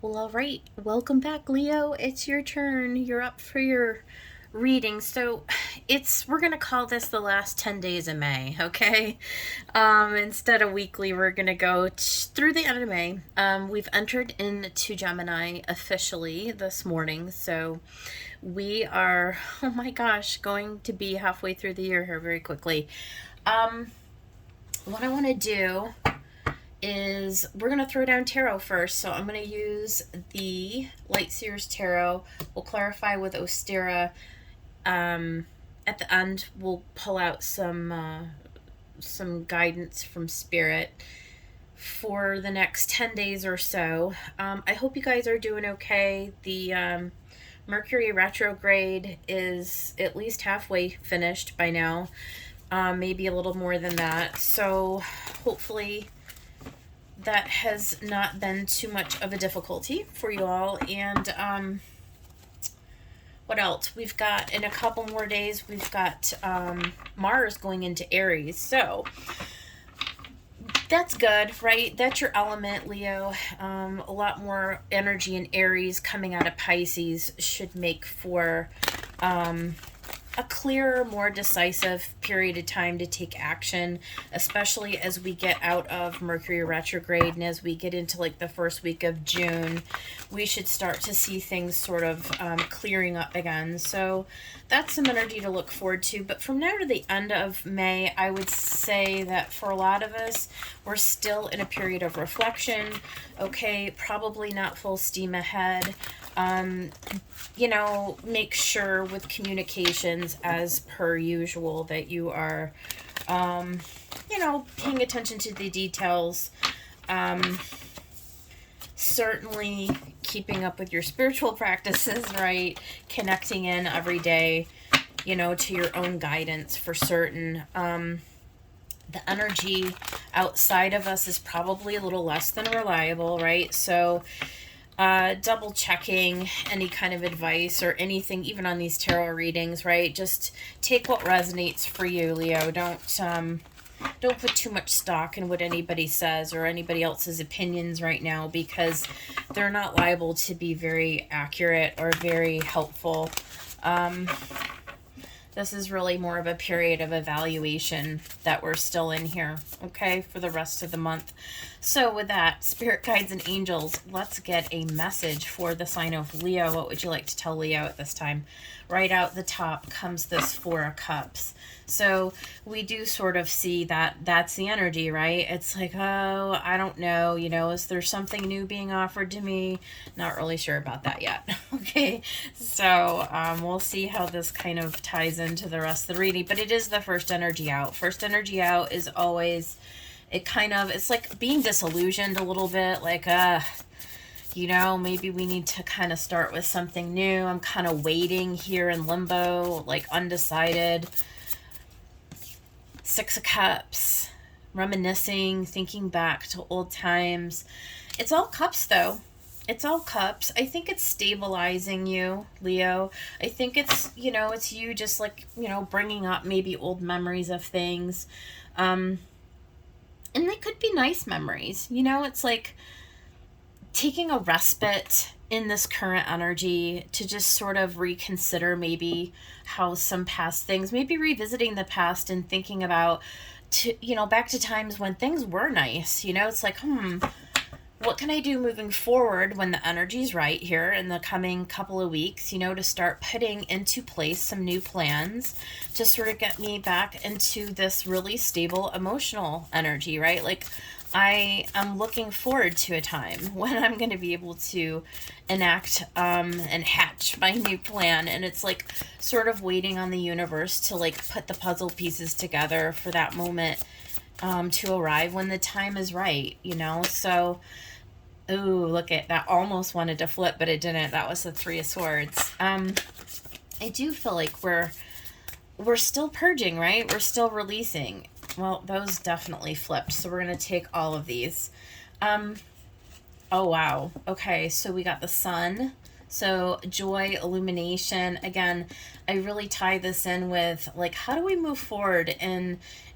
Well, all right. Welcome back, Leo. It's your turn. You're up for your reading. So, we're going to call this the last 10 days of May, okay? Instead of weekly, we're going to go through the end of May. We've entered into Gemini officially this morning. So, we are, oh my gosh, going to be halfway through the year here very quickly. What I want to do is we're going to throw down tarot first. So I'm going to use the Light Seers Tarot. We'll clarify with Ostera. At the end, we'll pull out some guidance from Spirit for the next 10 days or so. I hope you guys are doing okay. The Mercury retrograde is at least halfway finished by now. Maybe a little more than that. So hopefully that has not been too much of a difficulty for you all. And what else? We've got, in a couple more days, we've got Mars going into Aries. So that's good, right? That's your element, Leo. A lot more energy in Aries coming out of Pisces should make for a clearer, more decisive period of time to take action, especially as we get out of Mercury retrograde and as we get into like the first week of June, we should start to see things sort of clearing up again. So that's some energy to look forward to. But from now to the end of May, I would say that for a lot of us, we're still in a period of reflection. Okay, probably not full steam ahead. Make sure with communications as per usual that you are, paying attention to the details. Certainly keeping up with your spiritual practices, right? Connecting in every day, to your own guidance for certain. The energy outside of us is probably a little less than reliable, right? So, double checking any kind of advice or anything, even on these tarot readings, right? Just take what resonates for you, Leo. Don't put too much stock in what anybody says or anybody else's opinions right now, because they're not liable to be very accurate or very helpful. This is really more of a period of evaluation that we're still in here, okay, for the rest of the month. So with that, spirit guides and angels, let's get a message for the sign of Leo. What would you like to tell Leo at this time? Right out the top comes this Four of Cups. So we do sort of see that that's the energy, right? It's like, oh, I don't know, is there something new being offered to me? Not really sure about that yet. Okay, so we'll see how this kind of ties into the rest of the reading, but it is the first energy out. First energy out is always, it's like being disillusioned a little bit, like, maybe we need to kind of start with something new. I'm kind of waiting here in limbo, like undecided. Six of Cups, reminiscing, thinking back to old times. It's all cups, though. It's all cups. I think it's stabilizing you, Leo. I think it's, it's you just like, bringing up maybe old memories of things. And they could be nice memories. It's like taking a respite in this current energy to just sort of reconsider maybe how some past things, maybe revisiting the past and thinking about, back to times when things were nice. It's like, what can I do moving forward when the energy's right here in the coming couple of weeks, to start putting into place some new plans to sort of get me back into this really stable emotional energy, right? Like, I am looking forward to a time when I'm going to be able to enact and hatch my new plan. And it's like sort of waiting on the universe to like put the puzzle pieces together for that moment to arrive when the time is right, So, ooh, look at that. Almost wanted to flip, but it didn't. That was the Three of Swords. I do feel like we're still purging, right? We're still releasing. Well, those definitely flipped, so we're going to take all of these. Oh, wow. Okay, so we got the Sun. So joy, illumination. Again, I really tie this in with, like, how do we move forward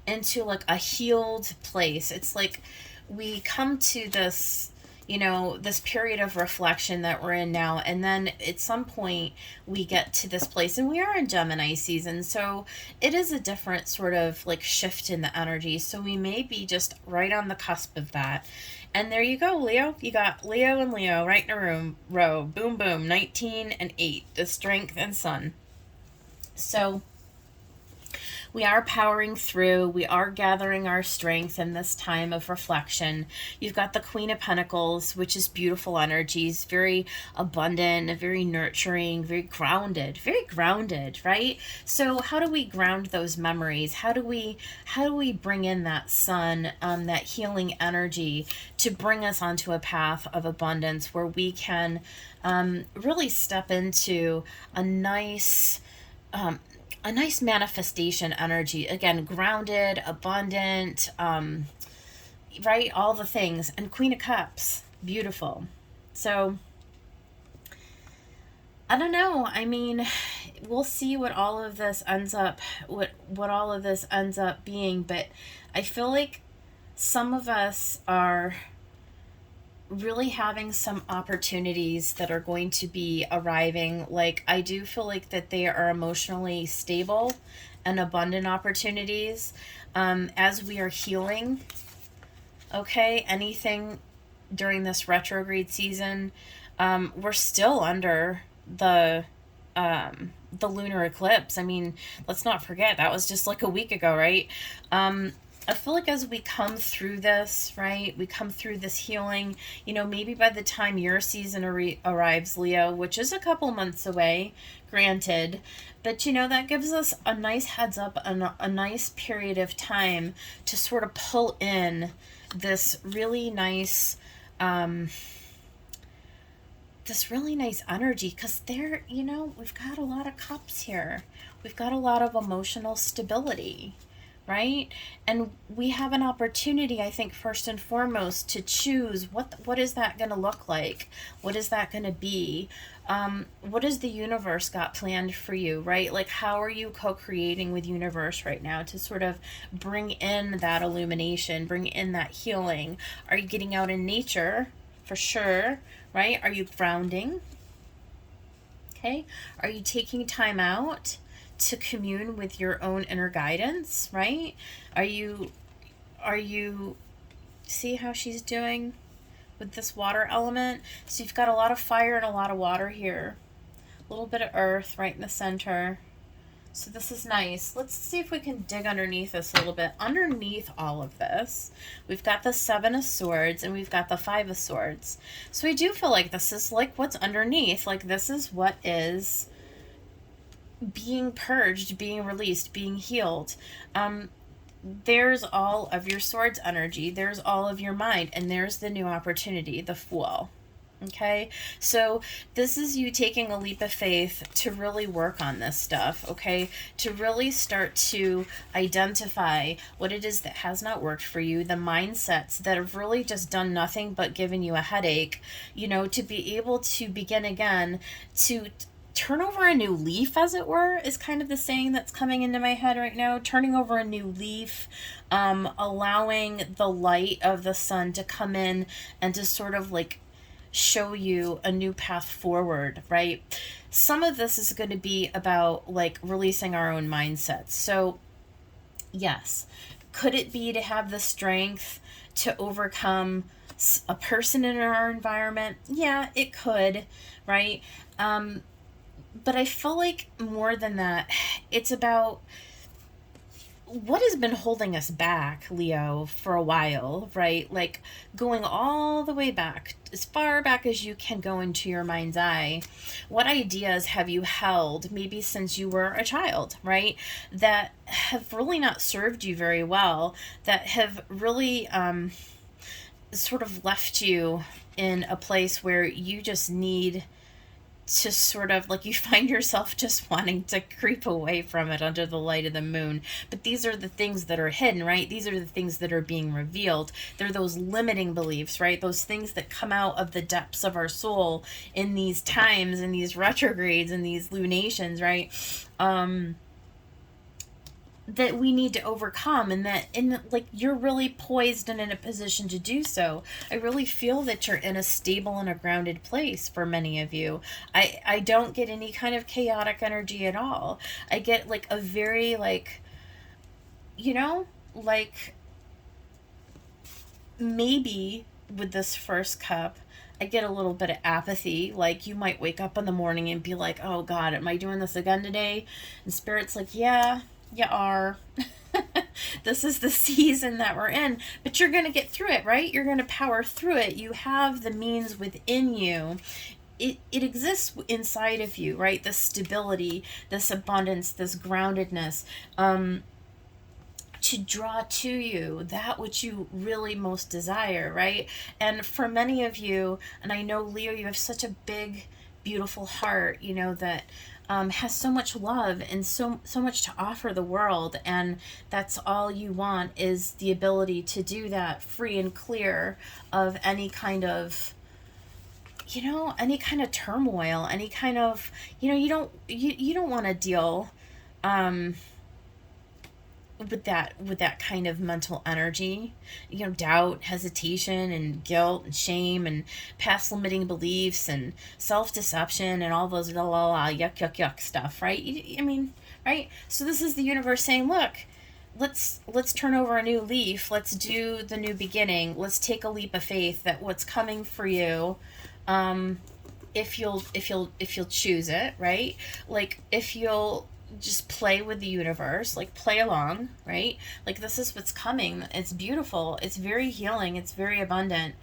into, like, a healed place? It's like we come to this, you know, this period of reflection that we're in now. And then at some point we get to this place, and we are in Gemini season. So it is a different sort of like shift in the energy. So we may be just right on the cusp of that. And there you go, Leo. You got Leo and Leo right in a row. Boom, boom. 19 and 8, the strength and sun. So we are powering through. We are gathering our strength in this time of reflection. You've got the Queen of Pentacles, which is beautiful energies, very abundant, very nurturing, very grounded, right? So how do we ground those memories? How do we bring in that sun, that healing energy to bring us onto a path of abundance where we can really step into a nice manifestation energy, again, grounded, abundant, right, all the things. And Queen of Cups, beautiful. So I don't know, I mean, we'll see what all of this ends up being, but I feel like some of us are really having some opportunities that are going to be arriving. Like, I do feel like that they are emotionally stable and abundant opportunities as we are healing. Okay, anything during this retrograde season, we're still under the lunar eclipse. I mean, let's not forget that was just like a week ago, right? I feel like as we come through this, right, we come through this healing, you know, maybe by the time your season arrives, Leo, which is a couple months away, granted, but, you know, that gives us a nice heads up and a nice period of time to sort of pull in this really nice, energy, because there, you know, we've got a lot of cups here. We've got a lot of emotional stability, right? And we have an opportunity, I think, first and foremost, to choose what is that going to look like? What is that going to be? What has the universe got planned for you, right? Like, how are you co-creating with universe right now to sort of bring in that illumination, bring in that healing? Are you getting out in nature? For sure, right? Are you grounding? Okay. Are you taking time out to commune with your own inner guidance, right? Are you see how she's doing with this water element? So you've got a lot of fire and a lot of water here. A little bit of earth right in the center. So this is nice. Let's see if we can dig underneath this a little bit. Underneath all of this, we've got the 7 of Swords and we've got the 5 of Swords. So I do feel like this is like what's underneath. Like, this is what is being purged, being released, being healed. There's all of your Swords energy. There's all of your mind. And there's the new opportunity, the Fool. Okay, so this is you taking a leap of faith to really work on this stuff, okay? To really start to identify what it is that has not worked for you, the mindsets that have really just done nothing but given you a headache, you know, to be able to begin again, to turn over a new leaf, as it were, is kind of the saying that's coming into my head right now. Turning over a new leaf, allowing the light of the sun to come in and to sort of like show you a new path forward, right? Some of this is going to be about like releasing our own mindsets. So yes, could it be to have the strength to overcome a person in our environment? Yeah, it could, right? But I feel like more than that, it's about what has been holding us back, Leo, for a while, right? Like going all the way back, as far back as you can go into your mind's eye. What ideas have you held, maybe since you were a child, right? That have really not served you very well, that have really sort of left you in a place where you just need to sort of like, you find yourself just wanting to creep away from it under the light of the moon. But these are the things that are hidden, right? These are the things that are being revealed. They're those limiting beliefs, right? Those things that come out of the depths of our soul in these times, in these retrogrades, in these lunations, right? that we need to overcome, and that like you're really poised and in a position to do so. I really feel that you're in a stable and a grounded place for many of you. I don't get any kind of chaotic energy at all. I get like a very like, you know, like maybe with this first cup, I get a little bit of apathy. Like you might wake up in the morning and be like, oh God, am I doing this again today? And Spirit's like, yeah, you are. This is the season that we're in, but you're going to get through it, right? You're going to power through it. You have the means within you. It exists inside of you, right? This stability, this abundance, this groundedness. To draw to you that which you really most desire, right? And for many of you, and I know, Leo, you have such a big, beautiful heart, you know, that has so much love and so much to offer the world, and that's all you want is the ability to do that free and clear of any kind of, you know, any kind of turmoil, any kind of, you know, you don't want to deal with that kind of mental energy, you know, doubt, hesitation, and guilt and shame and past limiting beliefs and self-deception and all those la la la yuck stuff, right? I mean, right? So this is the universe saying, look, let's turn over a new leaf. Let's do the new beginning. Let's take a leap of faith that what's coming for you, if you'll choose it, right? Like if you'll just play with the universe, like play along, right? Like this is what's coming. It's beautiful. It's very healing. It's very abundant.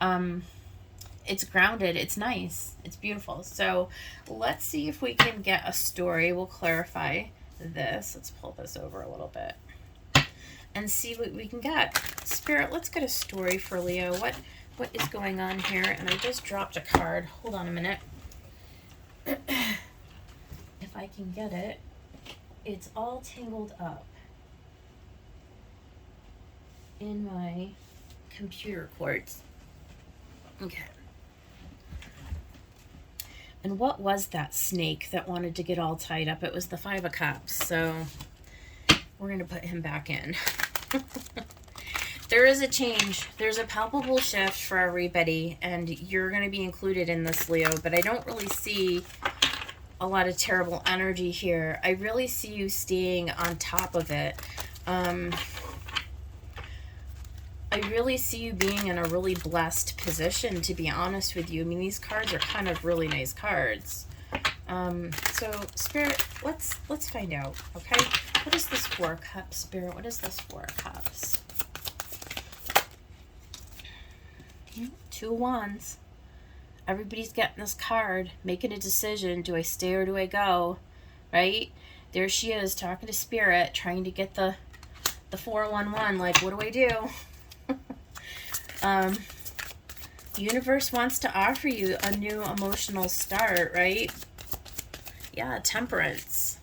It's grounded. It's nice. It's beautiful. So let's see if we can get a story. We'll clarify this. Let's pull this over a little bit and see what we can get. Spirit, let's get a story for Leo. What is going on here? And I just dropped a card. Hold on a minute. If I can get it. It's all tangled up in my computer cords. Okay. And what was that snake that wanted to get all tied up? It was the Five of Cups. So we're going to put him back in. There is a change. There's a palpable shift for everybody, and you're going to be included in this, Leo, but I don't really see a lot of terrible energy here. I really see you staying on top of it. I really see you being in a really blessed position, to be honest with you. I mean, these cards are kind of really nice cards. So Spirit, let's find out, okay? What is this Four of Cups, Spirit? What is this Four of Cups? Two of Wands. Everybody's getting this card, making a decision. Do I stay or do I go? Right? There she is talking to Spirit, trying to get the 411. Like, what do I do? Universe wants to offer you a new emotional start, right? Yeah, Temperance.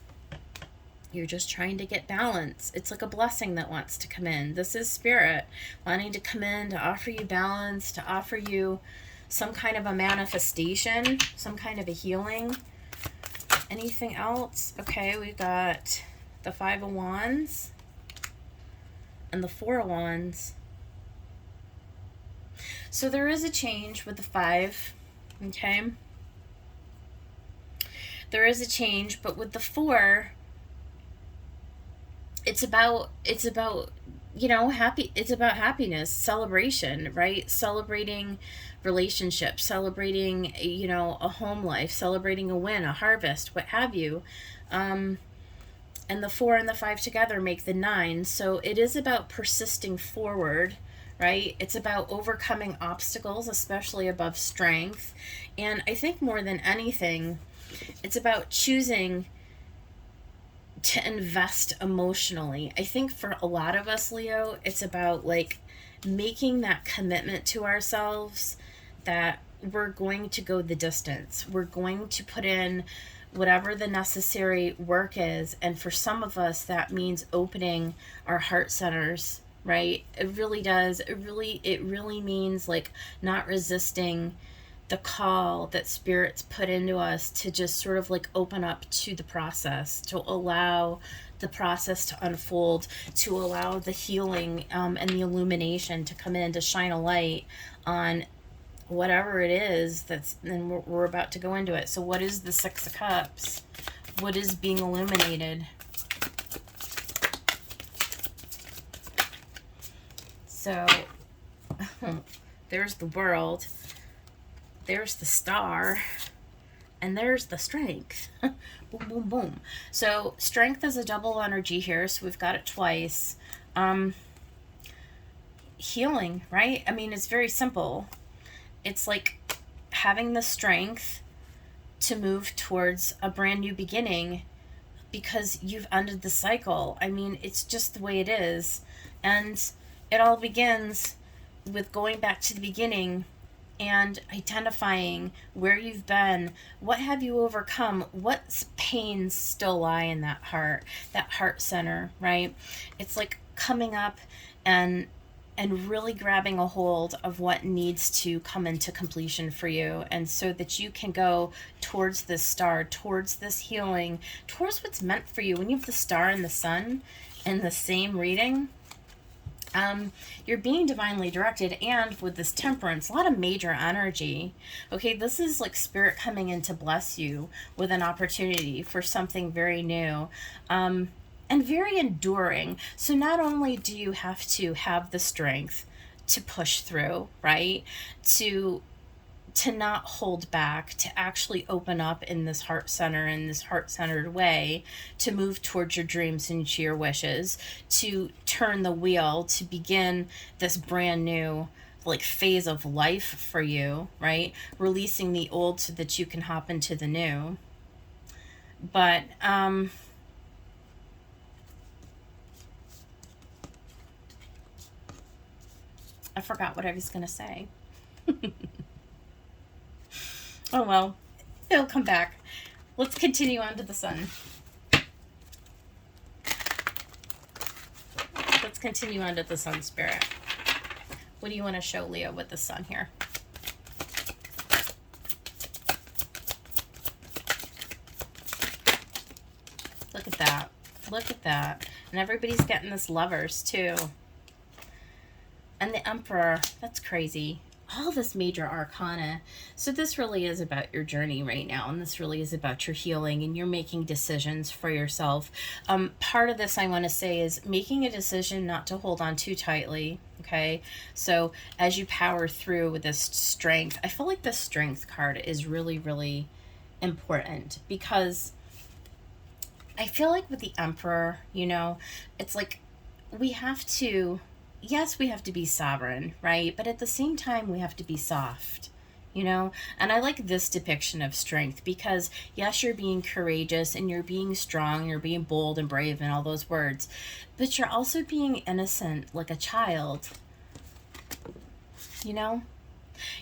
You're just trying to get balance. It's like a blessing that wants to come in. This is Spirit wanting to come in to offer you balance, to offer you some kind of a manifestation, some kind of a healing. Anything else? Okay, we've got the Five of Wands and the Four of Wands. So there is a change with the Five, okay? There is a change, but with the Four, it's about you know, it's about happiness, celebration, right? Celebrating relationships, celebrating, you know, a home life, celebrating a win, a harvest, what have you. And the 4 and the 5 together make the 9. So it is about persisting forward, right? It's about overcoming obstacles, especially above strength. And I think more than anything, it's about choosing to invest emotionally. I think for a lot of us, Leo, it's about like making that commitment to ourselves that we're going to go the distance. We're going to put in whatever the necessary work is. And for some of us, that means opening our heart centers, right? It really does. It really means like not resisting the call that Spirit's put into us to just sort of like open up to the process, to allow the process to unfold, to allow the healing and the illumination to come in, to shine a light on whatever it is that's, and we're about to go into it. So what is the Six of Cups? What is being illuminated? So there's the World, there's the Star, and there's the Strength. Boom, boom, boom. So Strength is a double energy here, so we've got it twice. Healing, right? I mean, it's very simple. It's like having the strength to move towards a brand new beginning because you've ended the cycle. I mean, it's just the way it is. And it all begins with going back to the beginning and identifying where you've been. What have you overcome? What pains still lie in that heart center, right? It's like coming up and really grabbing a hold of what needs to come into completion for you, and so that you can go towards this star, towards this healing, towards what's meant for you. When you have the Star and the Sun in the same reading, you're being divinely directed, and with this Temperance, a lot of major energy. Okay, this is like Spirit coming in to bless you with an opportunity for something very new. And very enduring. So not only do you have to have the strength to push through, right? To not hold back, to actually open up in this heart center, in this heart-centered way, to move towards your dreams and to your wishes, to turn the wheel, to begin this brand new like phase of life for you, right? Releasing the old so that you can hop into the new. But I forgot what I was going to say. Oh well, it'll come back. Let's continue on to the Sun. Let's continue on to the Sun, Spirit. What do you want to show Leo with the Sun here? Look at that. Look at that. And everybody's getting this Lovers too. And the Emperor, that's crazy. All this major arcana. So this really is about your journey right now, and this really is about your healing, and you're making decisions for yourself. Part of this I want to say is making a decision not to hold on too tightly, okay? So as you power through with this Strength, I feel like the Strength card is really, really important, because I feel like with the Emperor, you know, it's like we have to... Yes, we have to be sovereign, right? But at the same time, we have to be soft, you know? And I like this depiction of strength because, yes, you're being courageous and you're being strong, you're being bold and brave and all those words, but you're also being innocent like a child, you know?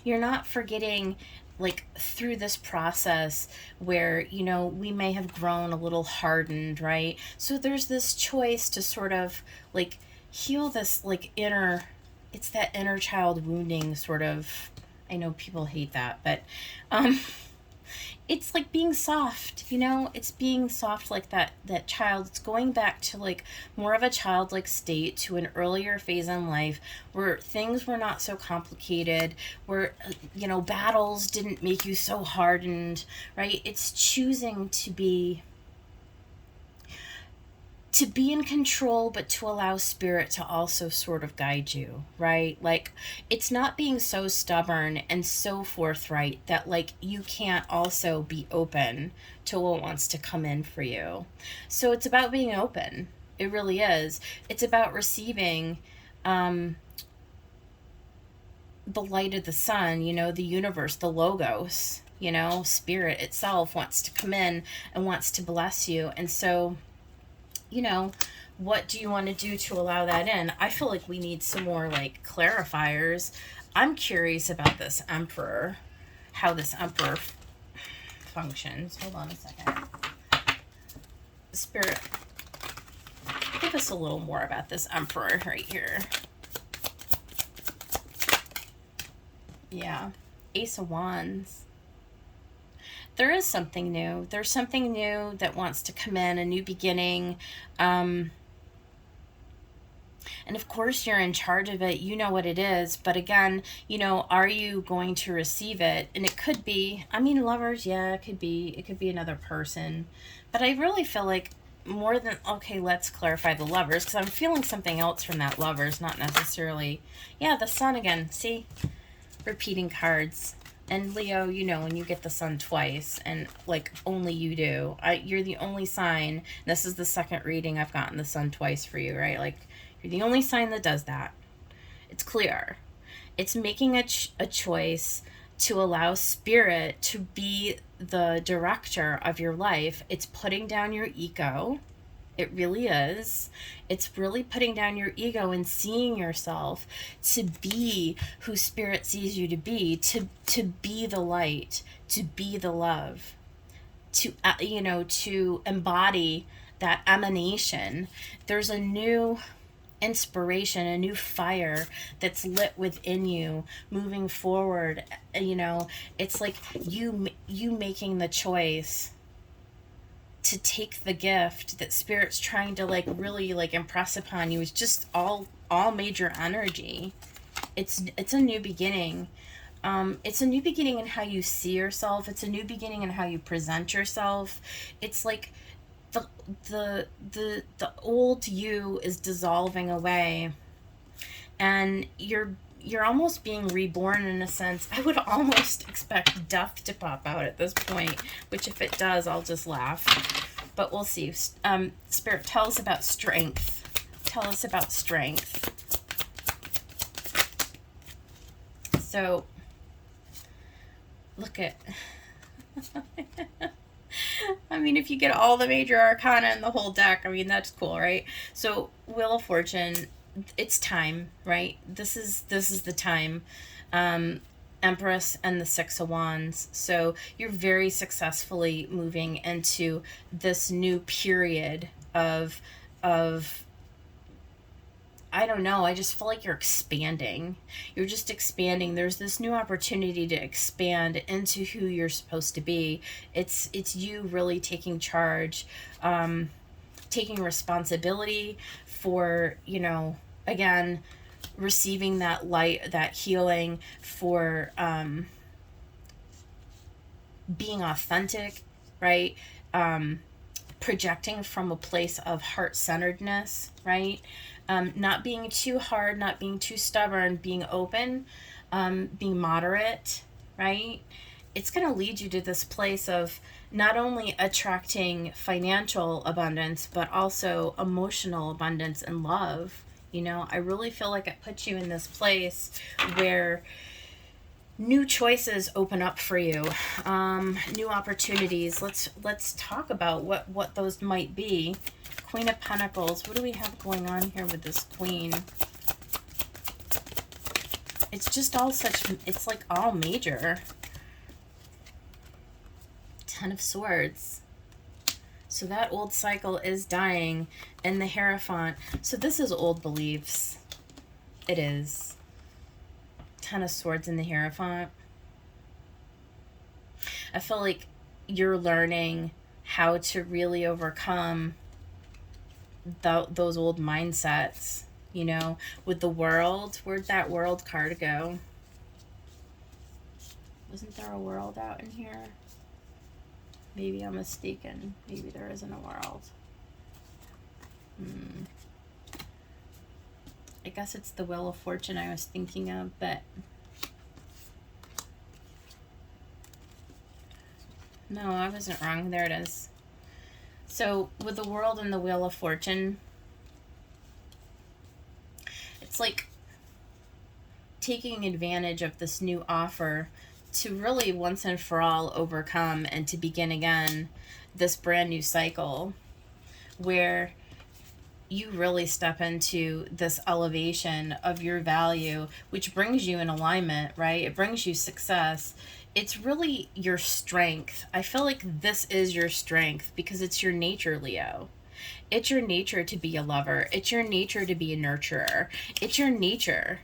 You're not forgetting, like, through this process where, you know, we may have grown a little hardened, right? So there's this choice to sort of, like, heal this like inner, it's that inner child wounding sort of. I know people hate that, but it's like being soft, you know? It's being soft like that child. It's going back to like more of a childlike state, to an earlier phase in life where things were not so complicated, where, you know, battles didn't make you so hardened, right? It's choosing to be in control, but to allow Spirit to also sort of guide you, right? Like, it's not being so stubborn and so forthright that, like, you can't also be open to what wants to come in for you. So it's about being open. It really is. It's about receiving the light of the sun, you know, the universe, the logos, you know, Spirit itself wants to come in and wants to bless you. And so, you know, what do you want to do to allow that in? I feel like we need some more like clarifiers. I'm curious about this Emperor, how this Emperor functions. Hold on a second. Spirit, give us a little more about this Emperor right here. Yeah, Ace of Wands. There is something new. There's something new that wants to come in, a new beginning. And of course, you're in charge of it. You know what it is. But again, you know, are you going to receive it? And it could be, I mean, lovers, yeah, it could be. It could be another person. But I really feel like more than, okay, let's clarify the lovers, because I'm feeling something else from that lovers, not necessarily, yeah, the sun again. See? Repeating cards. And Leo, you know, when you get the sun twice, and like only you do, you're the only sign. This is the second reading I've gotten the sun twice for you, right? Like, you're the only sign that does that. It's clear. It's making a choice to allow spirit to be the director of your life. It's putting down your ego. It really is. It's really putting down your ego and seeing yourself to be who spirit sees you to be the light, to be the love, to, you know, to embody that emanation. There's a new inspiration, a new fire that's lit within you moving forward. You know, it's like you making the choice to take the gift that spirit's trying to like really like impress upon you. Is just all major energy. It's a new beginning. It's a new beginning in how you see yourself. It's a new beginning in how you present yourself. It's like the old you is dissolving away, and you're almost being reborn in a sense. I would almost expect death to pop out at this point, which if it does, I'll just laugh. But we'll see. Spirit, tell us about strength. Tell us about strength. So, look at... I mean, if you get all the major arcana in the whole deck, I mean, that's cool, right? So, Wheel of Fortune, it's time, right? This is the time. Empress and the Six of Wands. So you're very successfully moving into this new period of I don't know, I just feel like you're expanding. You're just expanding. There's this new opportunity to expand into who you're supposed to be. It's you really taking charge, taking responsibility for, you know, again, receiving that light, that healing, for being authentic, right? Projecting from a place of heart-centeredness, right? Not being too hard, not being too stubborn, being open, being moderate, right? It's going to lead you to this place of not only attracting financial abundance, but also emotional abundance and love. You know, I really feel like it puts you in this place where new choices open up for you, new opportunities. Let's talk about what those might be. Queen of Pentacles. What do we have going on here with this Queen? It's just all such, it's like all major. Ten of Swords. So that old cycle is dying. And the Hierophant. So this is old beliefs. It is. Ten of Swords in the Hierophant. I feel like you're learning how to really overcome those old mindsets, you know, with the World. Where'd that World card go? Wasn't there a World out in here? Maybe I'm mistaken. Maybe there isn't a World. I guess it's the Wheel of Fortune I was thinking of, but no, I wasn't wrong. There it is. So with the World and the Wheel of Fortune, it's like taking advantage of this new offer to really once and for all overcome and to begin again this brand new cycle where you really step into this elevation of your value, which brings you in alignment, right? It brings you success. It's really your strength. I feel like this is your strength because it's your nature, Leo. It's your nature to be a lover. It's your nature to be a nurturer. It's your nature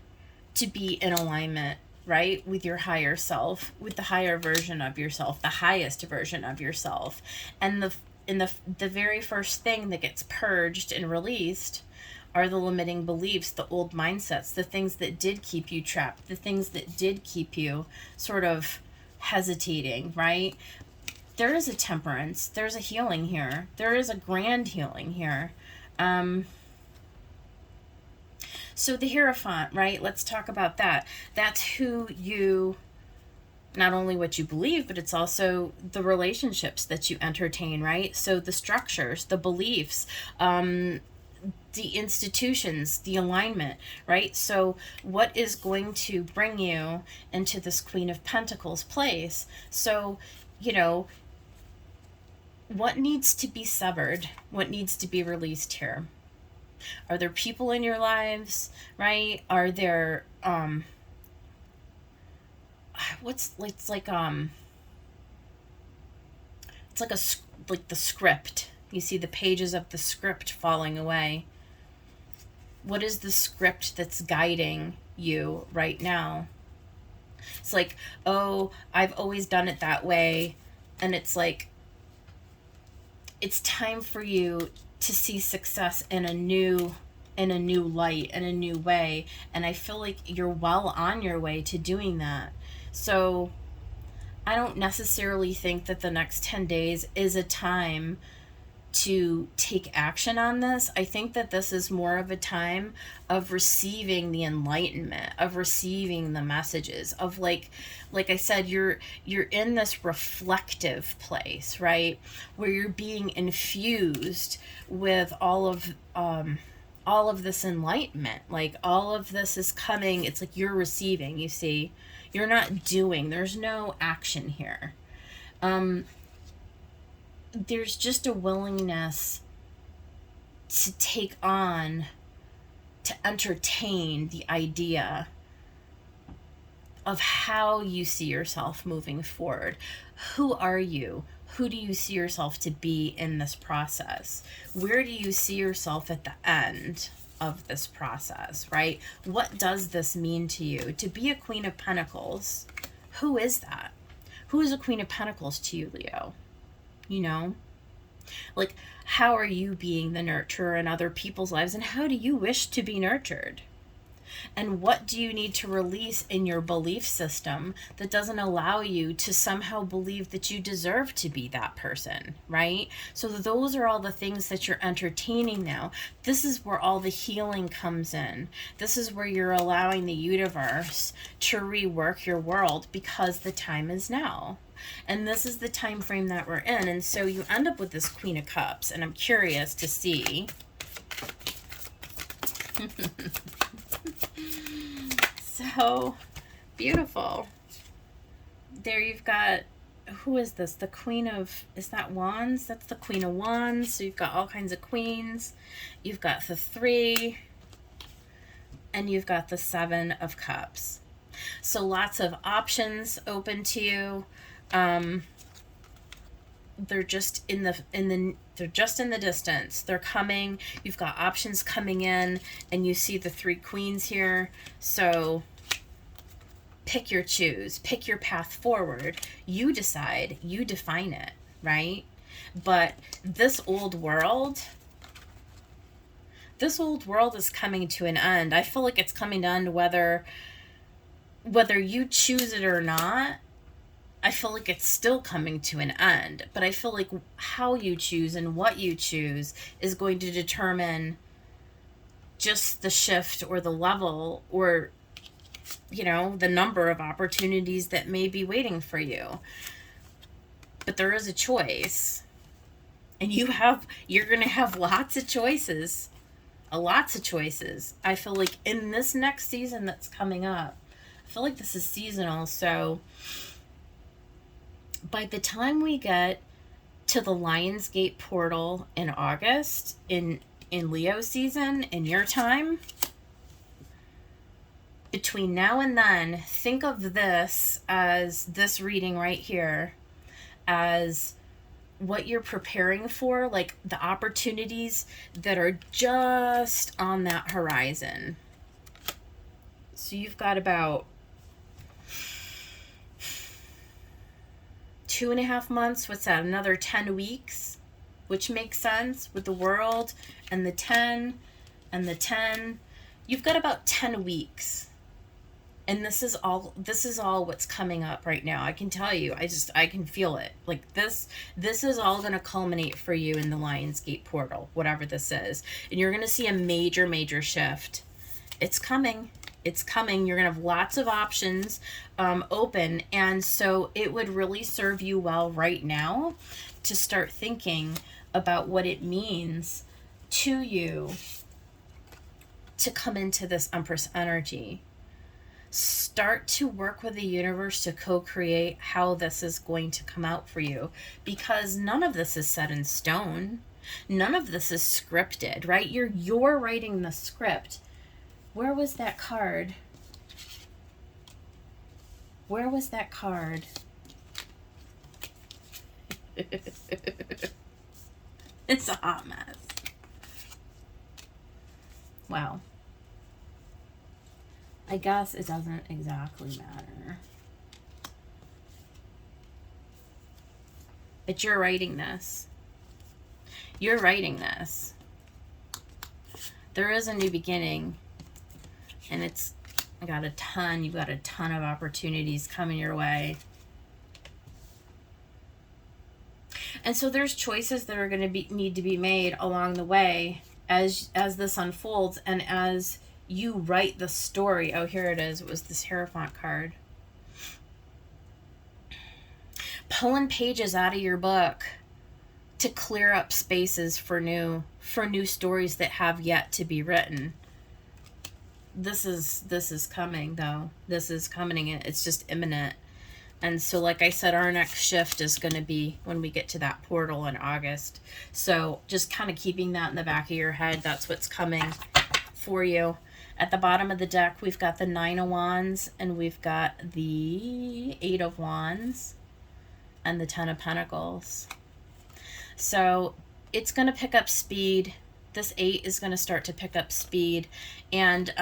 to be in alignment right? With your higher self, with the higher version of yourself, the highest version of yourself. And the very first thing that gets purged and released are the limiting beliefs, the old mindsets, the things that did keep you trapped, the things that did keep you sort of hesitating, right? There is a temperance, there's a healing here, there is a grand healing here. So the Hierophant, right? Let's talk about that. That's who you, not only what you believe, but it's also the relationships that you entertain, right? So the structures, the beliefs, the institutions, the alignment, right? So what is going to bring you into this Queen of Pentacles place? So, you know, what needs to be severed? What needs to be released here? Are there people in your lives, right? Are there, it's like like the script. You see the pages of the script falling away. What is the script that's guiding you right now? It's like, oh, I've always done it that way. And it's like, it's time for you to see success in a new light, in a new way. And I feel like you're well on your way to doing that. So I don't necessarily think that the next 10 days is a time to take action on this. I think that this is more of a time of receiving the enlightenment, of receiving the messages, of like I said, you're in this reflective place, right? Where you're being infused with all of this enlightenment. Like all of this is coming. It's like you're receiving, you see. You're not doing. There's no action here. There's just a willingness to take on, to entertain the idea of how you see yourself moving forward. Who are you? Who do you see yourself to be in this process? Where do you see yourself at the end of this process, right? What does this mean to you? To be a Queen of Pentacles, who is that? Who is a Queen of Pentacles to you, Leo? You know, like, how are you being the nurturer in other people's lives, and how do you wish to be nurtured? And what do you need to release in your belief system that doesn't allow you to somehow believe that you deserve to be that person, right? So those are all the things that you're entertaining now. This is where all the healing comes in. This is where you're allowing the universe to rework your world, because the time is now. And this is the time frame that we're in. And so you end up with this Queen of Cups, and I'm curious to see so beautiful. There you've got, who is this? The Queen of, is that Wands? That's the Queen of Wands. So you've got all kinds of queens. You've got the 3, and you've got the 7 of Cups. So lots of options open to you. They're just in the distance. They're coming. You've got options coming in, and you see the 3 queens here. So pick your choose, pick your path forward. You decide, you define it, right? But this old world is coming to an end. I feel like it's coming to an end whether you choose it or not. I feel like it's still coming to an end, but I feel like how you choose and what you choose is going to determine just the shift or the level, or, you know, the number of opportunities that may be waiting for you. But there is a choice, and you're going to have lots of choices, I feel like in this next season that's coming up. I feel like this is seasonal, so by the time we get to the Lionsgate portal in August, in Leo season, in your time, between now and then, think of this reading right here as what you're preparing for, like the opportunities that are just on that horizon. So you've got about 2.5 months. What's that? Another 10 weeks, which makes sense with the world and the 10 and the 10. You've got about 10 weeks. And this is all what's coming up right now. I can tell you, I can feel it. Like this is all going to culminate for you in the Lionsgate portal, whatever this is. And you're going to see a major, major shift. It's coming. It's coming. You're going to have lots of options open. And so it would really serve you well right now to start thinking about what it means to you to come into this Empress energy. Start to work with the universe to co-create how this is going to come out for you, because none of this is set in stone. None of this is scripted, right? You're writing the script. Where was that card? Where was that card? It's a hot mess. Wow. I guess it doesn't exactly matter. But you're writing this. You're writing this. There is a new beginning. And you've got a ton of opportunities coming your way. And so there's choices that are going to need to be made along the way as this unfolds and as you write the story. Oh, here it is. It was this Hierophant card. Pulling pages out of your book to clear up spaces for new stories that have yet to be written. This is coming, though. This is coming. It's just imminent. And so, like I said, our next shift is going to be when we get to that portal in August. So just kind of keeping that in the back of your head. That's what's coming for you. At the bottom of the deck, we've got the 9 of Wands, and we've got the 8 of Wands, and the 10 of Pentacles. So it's going to pick up speed. This 8 is going to start to pick up speed. And,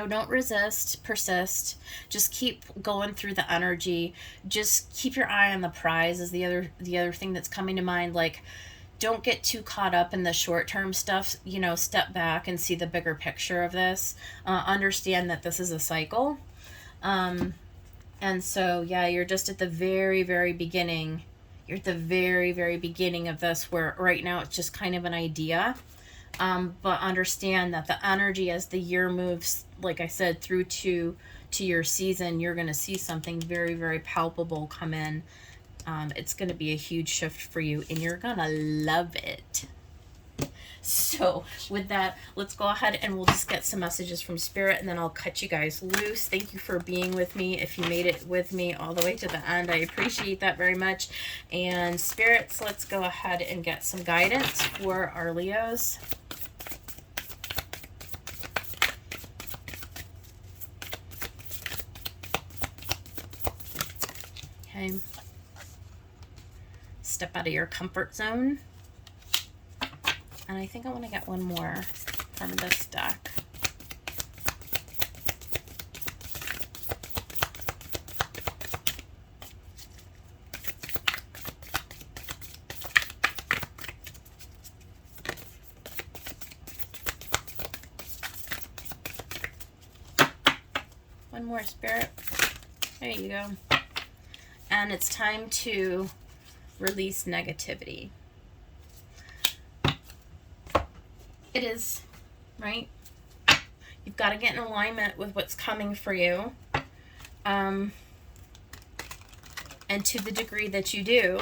don't resist, persist. Just keep going through the energy. Just keep your eye on the prize is the other thing that's coming to mind. Like, don't get too caught up in the short-term stuff. Step back and see the bigger picture of this. Understand that this is a cycle. And so, yeah, you're just at the very, very beginning. You're at the very, very beginning of this, where right now it's just kind of an idea. But understand that the energy as the year moves, like I said, through to your season, you're going to see something very, very palpable come in. It's going to be a huge shift for you, and you're going to love it. So with that, let's go ahead and we'll just get some messages from Spirit, and then I'll cut you guys loose. Thank you for being with me. If you made it with me all the way to the end, I appreciate that very much. And Spirits, let's go ahead and get some guidance for our Leos. Okay. Step out of your comfort zone. And I think I want to get one more from this deck. One more, Spirit. There you go. And it's time to release negativity. It is, right? You've got to get in alignment with what's coming for you. And to the degree that you do,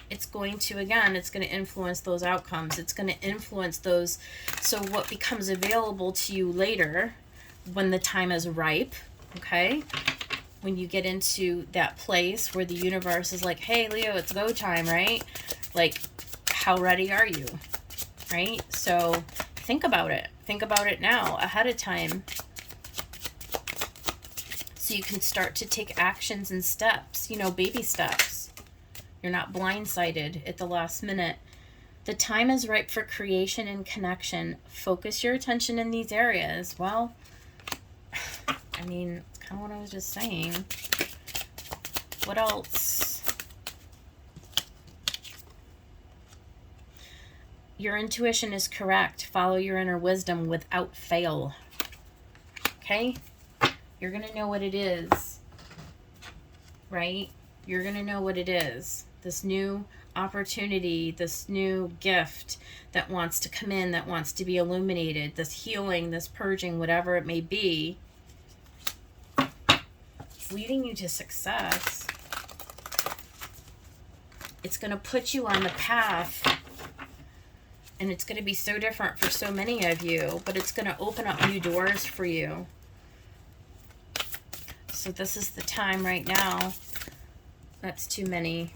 it's going to influence those outcomes. It's going to influence those. So what becomes available to you later when the time is ripe, okay? When you get into that place where the universe is like, hey, Leo, it's go time, right? Like, how ready are you? Right? So think about it. Think about it now, ahead of time. So you can start to take actions and steps, baby steps. You're not blindsided at the last minute. The time is ripe for creation and connection. Focus your attention in these areas. Well, I mean, it's kind of what I was just saying. What else? Your intuition is correct. Follow your inner wisdom without fail. Okay? You're going to know what it is. Right? You're going to know what it is. This new opportunity, this new gift that wants to come in, that wants to be illuminated, this healing, this purging, whatever it may be. It's leading you to success. It's going to put you on the path. And it's going to be so different for so many of you, but it's going to open up new doors for you. So this is the time right now. That's too many.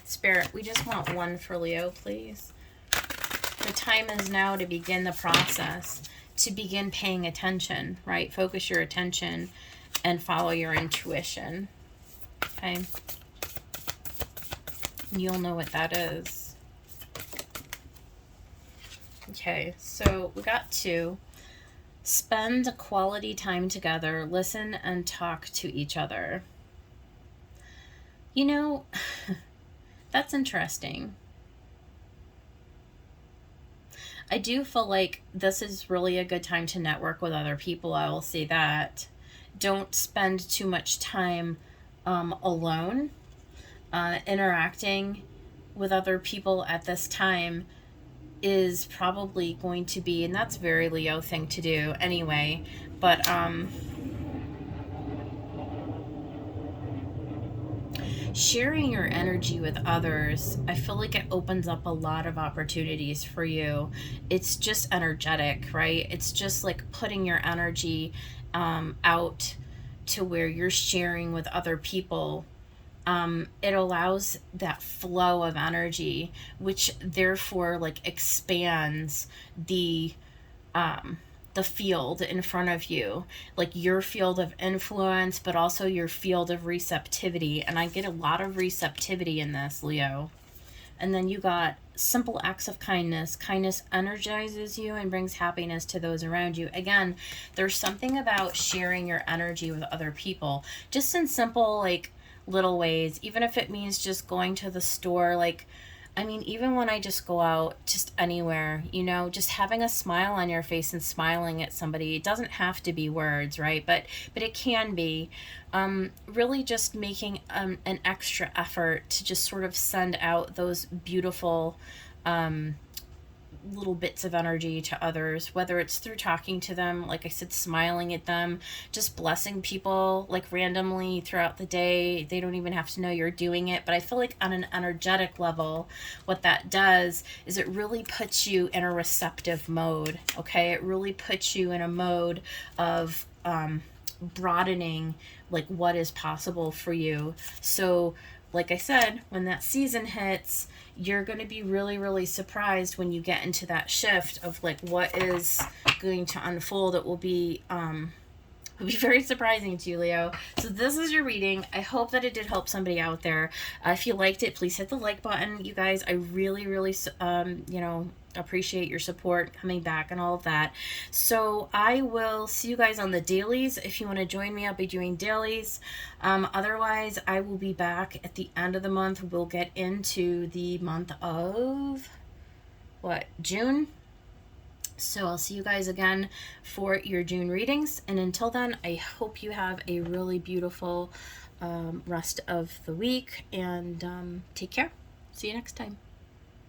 Spirit, we just want one for Leo, please. The time is now to begin the process, to begin paying attention, right? Focus your attention and follow your intuition. Okay? You'll know what that is. Okay, so we got 2. Spend quality time together. Listen and talk to each other. You know, that's interesting. I do feel like this is really a good time to network with other people. I will say that. Don't spend too much time alone. Interacting with other people at this time is probably going to be, and that's a very Leo thing to do anyway, but sharing your energy with others, I feel like it opens up a lot of opportunities for you. It's just energetic, right? It's just like putting your energy out to where you're sharing with other people. It allows that flow of energy, which therefore like expands the field in front of you, like your field of influence, but also your field of receptivity. And I get a lot of receptivity in this, Leo. And then you got simple acts of kindness. Kindness energizes you and brings happiness to those around you. Again, there's something about sharing your energy with other people, just in simple, like, little ways, even if it means just going to the store. Like, I mean, even when I just go out, just anywhere, you know, just having a smile on your face and smiling at somebody. It doesn't have to be words, right? But it can be. Really just making an extra effort to just sort of send out those beautiful little bits of energy to others, whether it's through talking to them, like I said, smiling at them, just blessing people like randomly throughout the day. They don't even have to know you're doing it, but I feel like on an energetic level, what that does is it really puts you in a receptive mode. Okay, it really puts you in a mode of broadening like what is possible for you. So like I said, when that season hits, you're going to be really, really surprised when you get into that shift of like what is going to unfold. It will be very surprising to you, Leo. So this is your reading. I hope that it did help somebody out there. If you liked it, please hit the like button. You guys, I really, really, appreciate your support, coming back and all of that. So I will see you guys on the dailies. If you want to join me, I'll be doing dailies. Otherwise, I will be back at the end of the month. We'll get into the month of, June? So I'll see you guys again for your June readings. And until then, I hope you have a really beautiful rest of the week. And take care. See you next time.